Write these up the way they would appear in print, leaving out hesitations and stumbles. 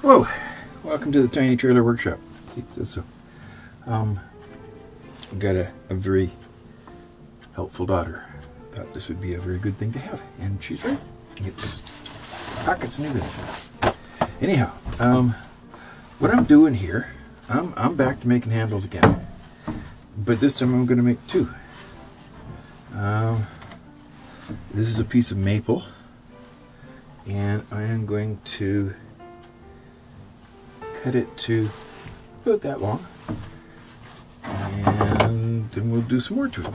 Whoa! Welcome to the Tiny Trailer Workshop. See, so, I've got a very helpful daughter. Thought this would be a very good thing to have, and she's right. It's pockets new. Anyhow, what I'm doing here, I'm back to making handles again, but this time I'm going to make two. This is a piece of maple, and I am going to cut it to about that long, and then we'll do some more to it.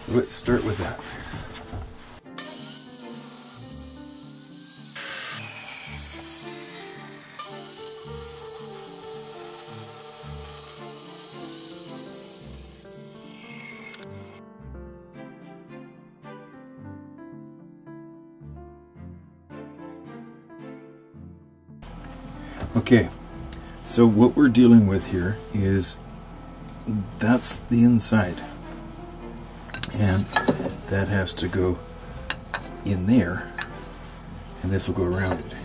Let's start with that. Okay, so what we're dealing with here is that's the inside, and that has to go in there, and this will go around it.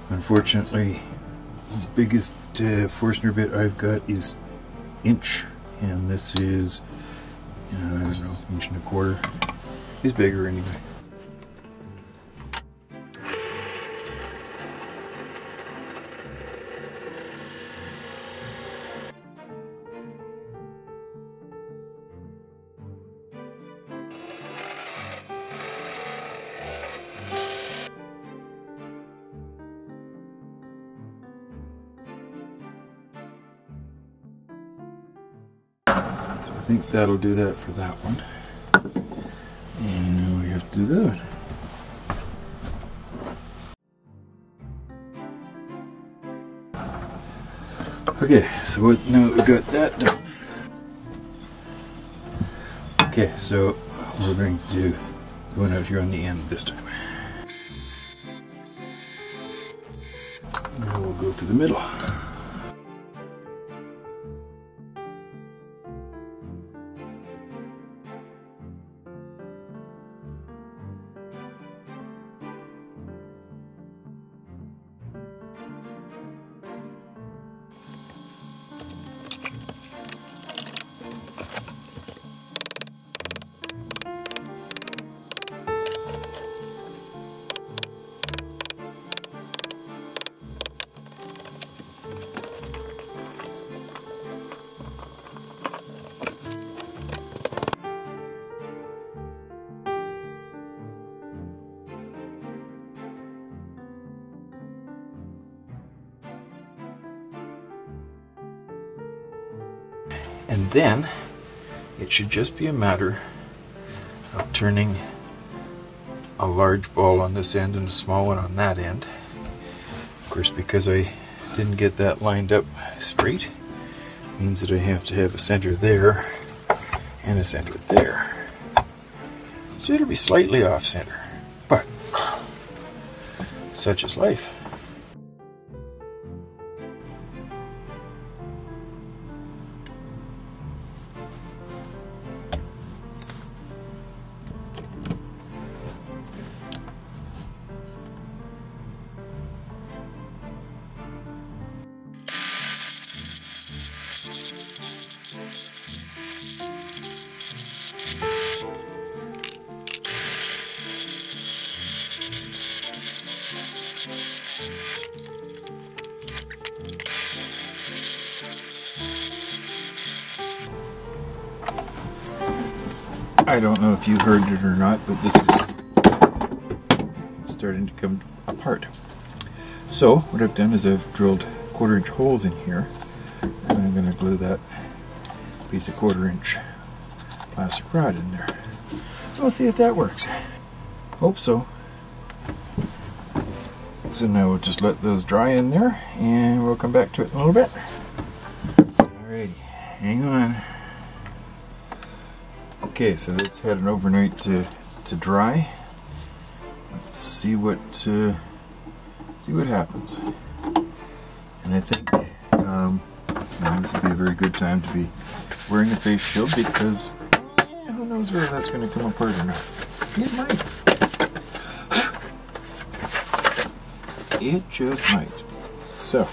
Unfortunately, the biggest Forstner bit I've got is inch, and this is I don't know, inch and a quarter. It's bigger anyway. I think that'll do that for that one. And we have to do that. Okay, so now that we've got that done. Okay, so we're going to do the one out here on the end this time. Now we'll go through the middle. And then it should just be a matter of turning a large ball on this end and a small one on that end. Of course, because I didn't get that lined up straight, means that I have to have a center there and a center there. So it'll be slightly off center, but such is life. I don't know if you heard it or not, but this is starting to come apart. So what I've done is I've drilled 1/4 inch holes in here, and I'm going to glue that piece of 1/4 inch plastic rod in there. We'll see if that works. Hope so. So now we'll just let those dry in there, and we'll come back to it in a little bit. Alrighty, hang on. Okay, so that's had an overnight to dry. Let's see what happens. And I think this would be a very good time to be wearing a face shield, because who knows whether that's going to come apart or not. It might. It just might. So.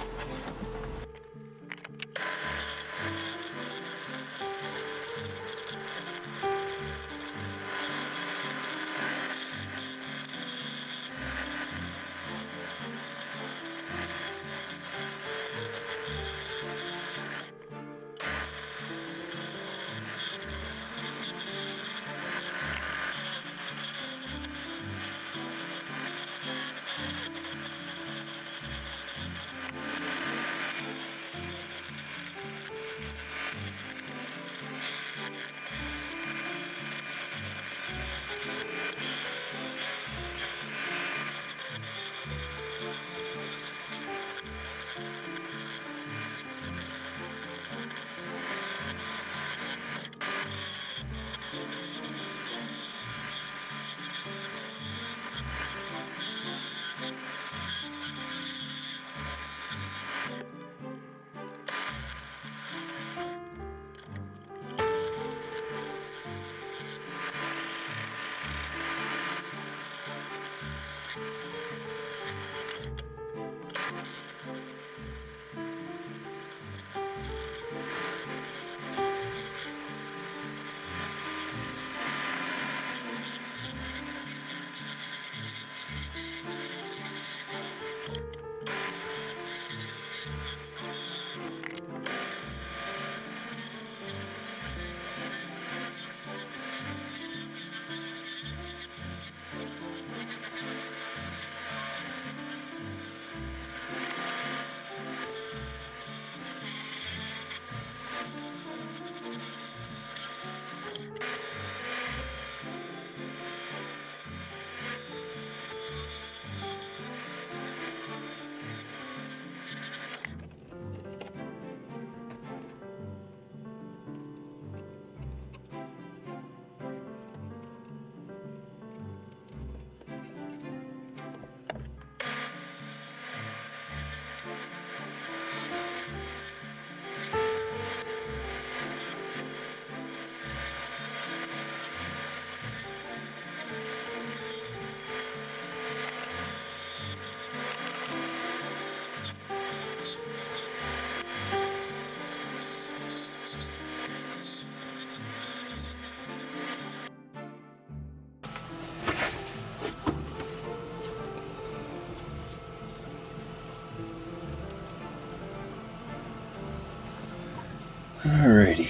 Alrighty.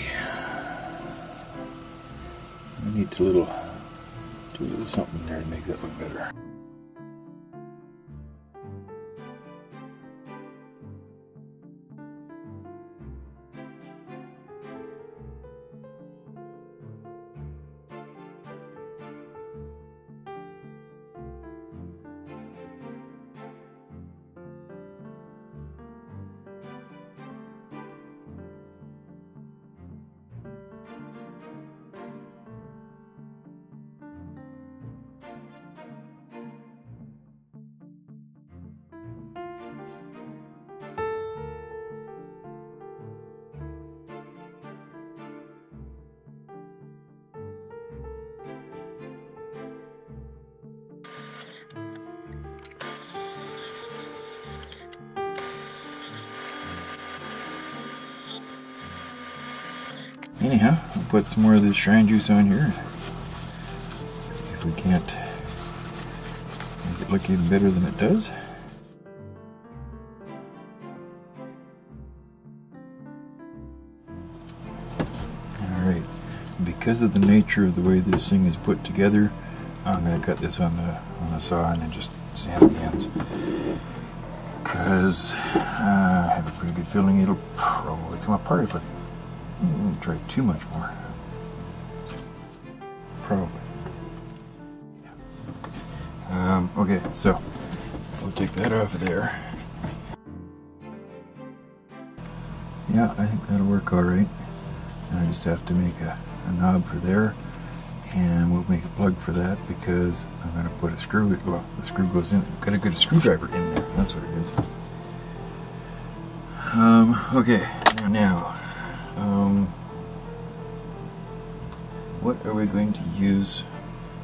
I need to do a little something there to make that look better. Anyhow, I'll put some more of this shrine juice on here. See if we can't make it look even better than it does. Alright, because of the nature of the way this thing is put together, I'm going to cut this on the saw and then just sand the ends. Because I have a pretty good feeling it'll probably come apart if I try too much more. Probably. Yeah. Okay, so we'll take that off of there. Yeah, I think that'll work alright. I just have to make a knob for there, and we'll make a plug for that because I'm going to put a screw, well, the screw goes in, I've got to get a screwdriver in there, that's what it is. Okay, now what are we going to use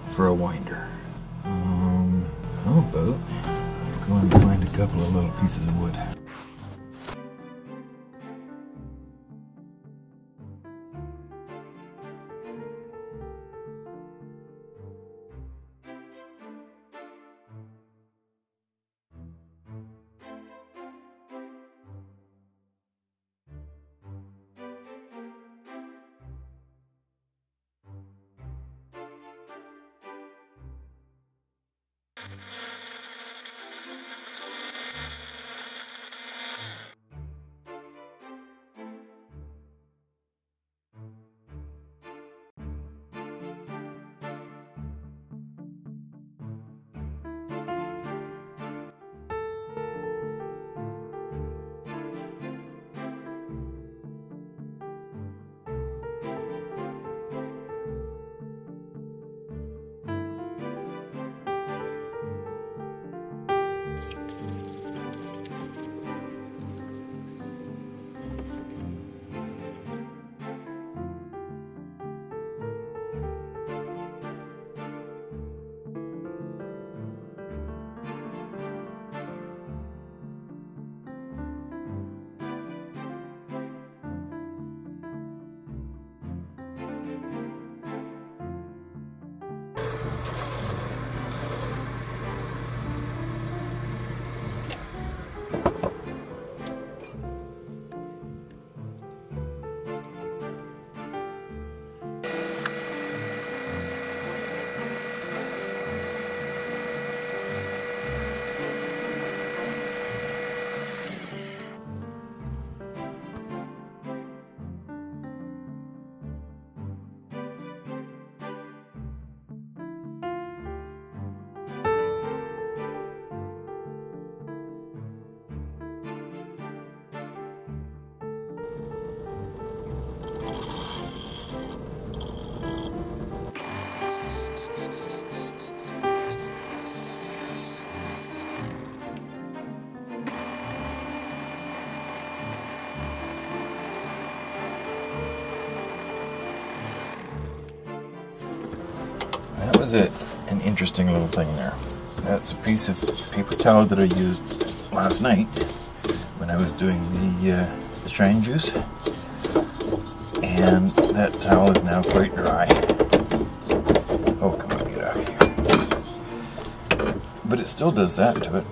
for a winder? How about I'm going to find a couple of little pieces of wood. That was an interesting little thing there. That's a piece of paper towel that I used last night when I was doing the shine juice, and that towel is now quite dry. Oh, come on, get out of here. But it still does that to it,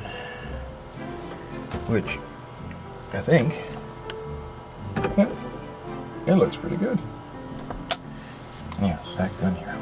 which I think, yeah, it looks pretty good. Yeah, back down here.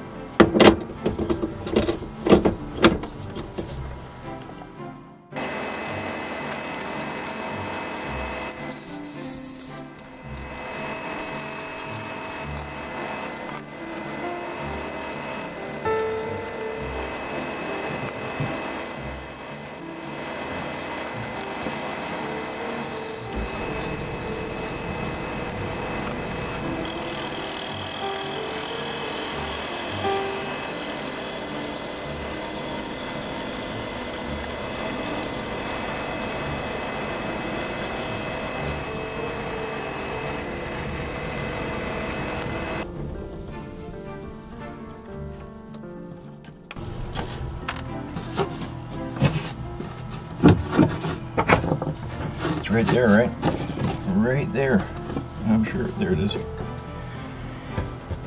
Right there, right? Right there. I'm sure. There it is.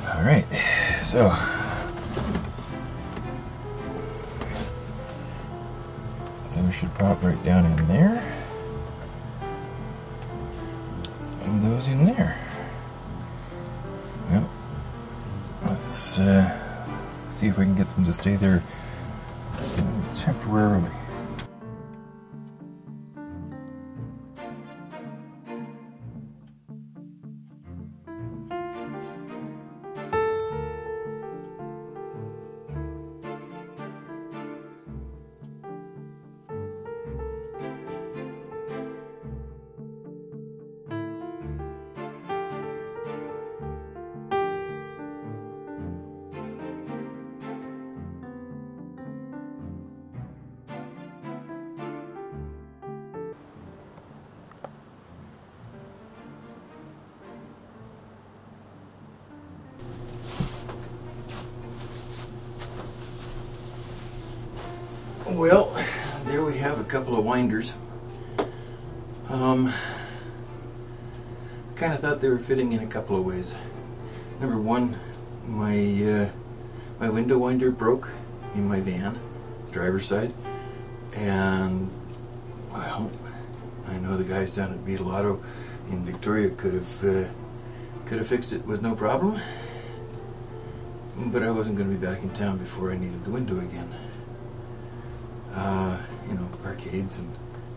Alright, so then we should pop right down in there. And those in there. Well, let's see if we can get them to stay there temporarily. couple of winders. Kind of thought they were fitting in a couple of ways. Number one, my window winder broke in my van, driver's side, and well, I know the guys down at Beetle Auto in Victoria could have fixed it with no problem, but I wasn't going to be back in town before I needed the window again. You know, arcades and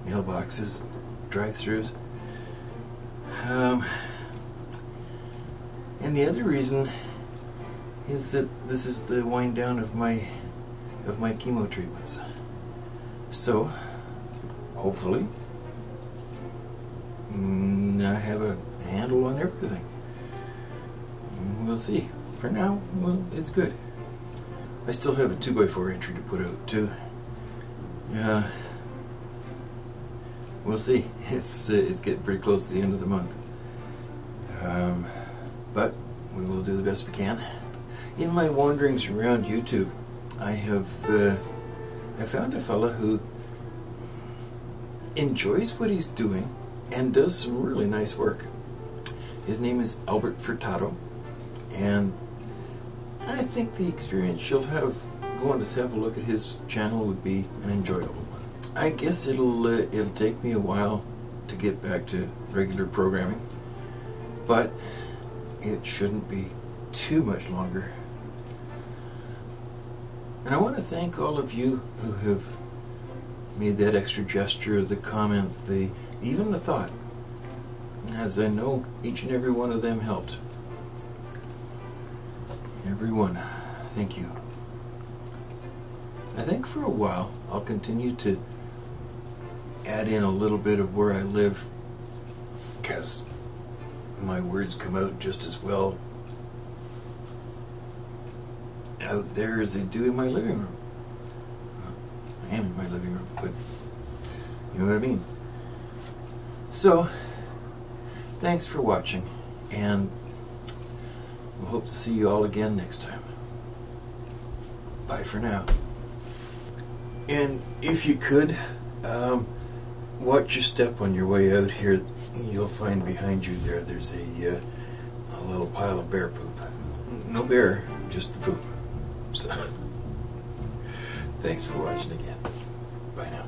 mailboxes, drive-throughs. And the other reason is that this is the wind down of my chemo treatments. So hopefully I have a handle on everything. We'll see. For now, well, it's good. I still have a 2x4 entry to put out too. We'll see. It's getting pretty close to the end of the month. But we will do the best we can. In my wanderings around YouTube, I found a fella who enjoys what he's doing and does some really nice work. His name is Albert Furtado, and I think the experience you'll have going to have a look at his channel would be an enjoyable one. I guess it'll take me a while to get back to regular programming, but it shouldn't be too much longer. And I want to thank all of you who have made that extra gesture, the comment, even the thought, as I know each and every one of them helped. Everyone, thank you. I think for a while I'll continue to add in a little bit of where I live, because my words come out just as well out there as they do in my living room. I am in my living room, but you know what I mean. So, thanks for watching, and we'll hope to see you all again next time. Bye for now. And if you could, watch your step on your way out here. You'll find behind you there's a little pile of bear poop. No bear, just the poop. So, thanks for watching again. Bye now.